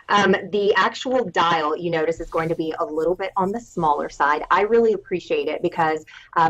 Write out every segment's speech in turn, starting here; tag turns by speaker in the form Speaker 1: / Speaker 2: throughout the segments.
Speaker 1: The actual dial, you notice, is going to be a little bit on the smaller side. I really appreciate it because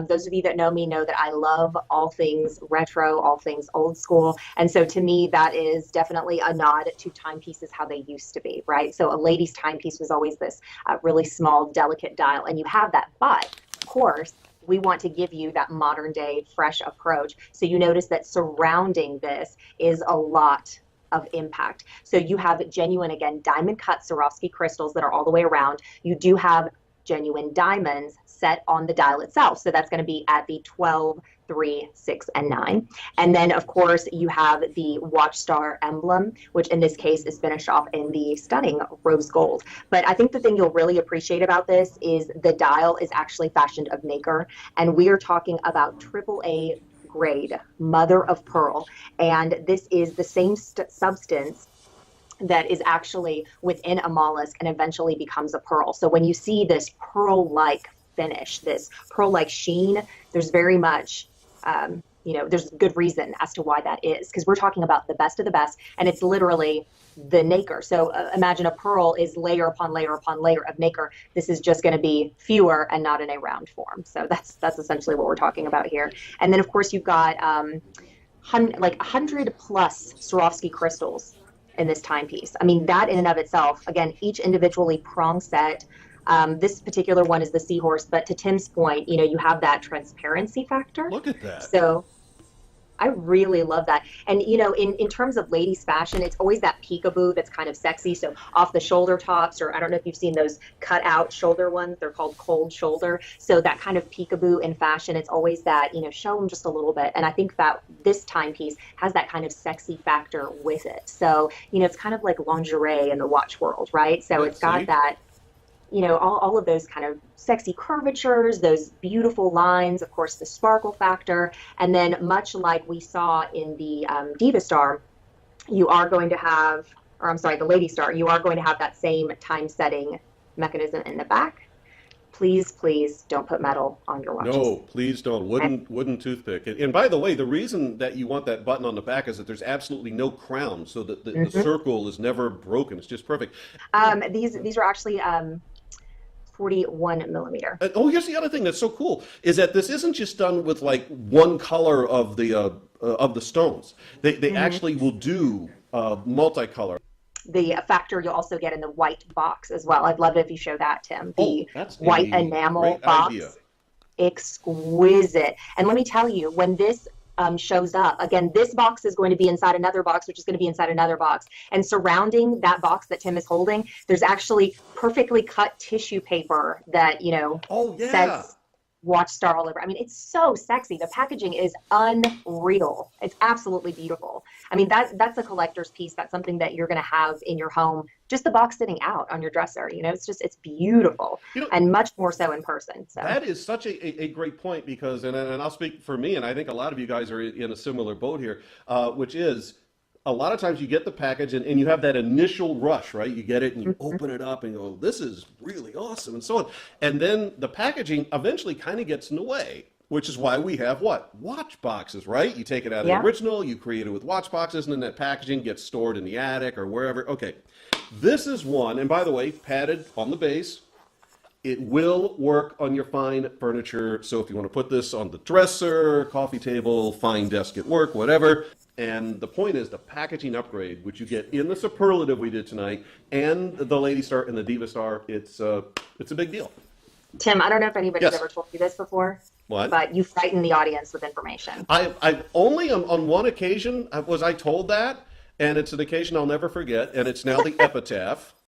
Speaker 1: those of you that know me know that I love all things retro, all things old school. And so to me, that is definitely a nod to timepieces how they used to be, right? So a lady's timepiece was always this really small, delicate dial, and you have that. But of course, we want to give you that modern day fresh approach. So you notice that surrounding this is a lot of impact. So you have genuine, again, diamond cut Swarovski crystals that are all the way around. You do have genuine diamonds set on the dial itself. So that's going to be at the 12, 3, 6, and 9. And then, of course, you have the Watchstar emblem, which in this case is finished off in the stunning rose gold. But I think the thing you'll really appreciate about this is the dial is actually fashioned of nacre. And we are talking about AAA grade mother of pearl, and this is the same substance that is actually within a mollusk and eventually becomes a pearl. So when you see this pearl-like finish, this pearl-like sheen, there's very much there's good reason as to why that is, because we're talking about the best of the best, and it's literally the nacre. So imagine a pearl is layer upon layer upon layer of nacre. This is just going to be fewer and not in a round form. So that's essentially what we're talking about here. And then of course you've got like 100 plus Swarovski crystals in this timepiece. I mean, that in and of itself, again, each individually prong set. This particular one is the seahorse, but to Tim's point, you have that transparency factor.
Speaker 2: Look at that.
Speaker 1: So I really love that. And, in terms of ladies fashion, it's always that peekaboo that's kind of sexy. So off the shoulder tops, or I don't know if you've seen those cut out shoulder ones, they're called cold shoulder. So that kind of peekaboo in fashion, it's always that, show them just a little bit. And I think that this timepiece has that kind of sexy factor with it. So, it's kind of like lingerie in the watch world, right? So it's got that, all of those kind of sexy curvatures, those beautiful lines, of course, the sparkle factor. And then much like we saw in the Diva Star, you are going to have, or I'm sorry, the Lady Star, you are going to have that same time setting mechanism in the back. Please, please don't put metal on your watches.
Speaker 2: No, please don't. Wooden toothpick. And by the way, the reason that you want that button on the back is that there's absolutely no crown, so that the circle is never broken. It's just perfect.
Speaker 1: These are actually 41 millimeter.
Speaker 2: Here's the other thing that's so cool is that this isn't just done with like one color of the stones. They actually will do multicolor.
Speaker 1: The factor you'll also get in the white box as well. I'd love it if you show that, Tim. The white enamel box. Idea. Exquisite. And let me tell you, when this shows up, again, this box is going to be inside another box, which is going to be inside another box. And surrounding that box that Tim is holding, there's actually perfectly cut tissue paper that, says Watchstar all over. I mean, it's so sexy. The packaging is unreal. It's absolutely beautiful. I mean, that's a collector's piece. That's something that you're going to have in your home. Just the box sitting out on your dresser. It's beautiful, and much more so in person. So
Speaker 2: that is such a great point because, and I'll speak for me, and I think a lot of you guys are in a similar boat here, which is, a lot of times you get the package and you have that initial rush, right? You get it and you open it up and go, this is really awesome, and so on. And then the packaging eventually kind of gets in the way, which is why we have what? Watch boxes, right? You take it out of the original, you create it with watch boxes, and then that packaging gets stored in the attic or wherever. Okay, this is one, and by the way, padded on the base. It will work on your fine furniture. So if you want to put this on the dresser, coffee table, fine desk at work, whatever. And the point is the packaging upgrade, which you get in the superlative we did tonight, and the Lady Star and the Diva Star, it's a big deal.
Speaker 1: Tim, I don't know if anybody's ever told you this before.
Speaker 2: What?
Speaker 1: But you frighten the audience with information.
Speaker 2: I've only on one occasion was I told that, and it's an occasion I'll never forget, and it's now the epitaph.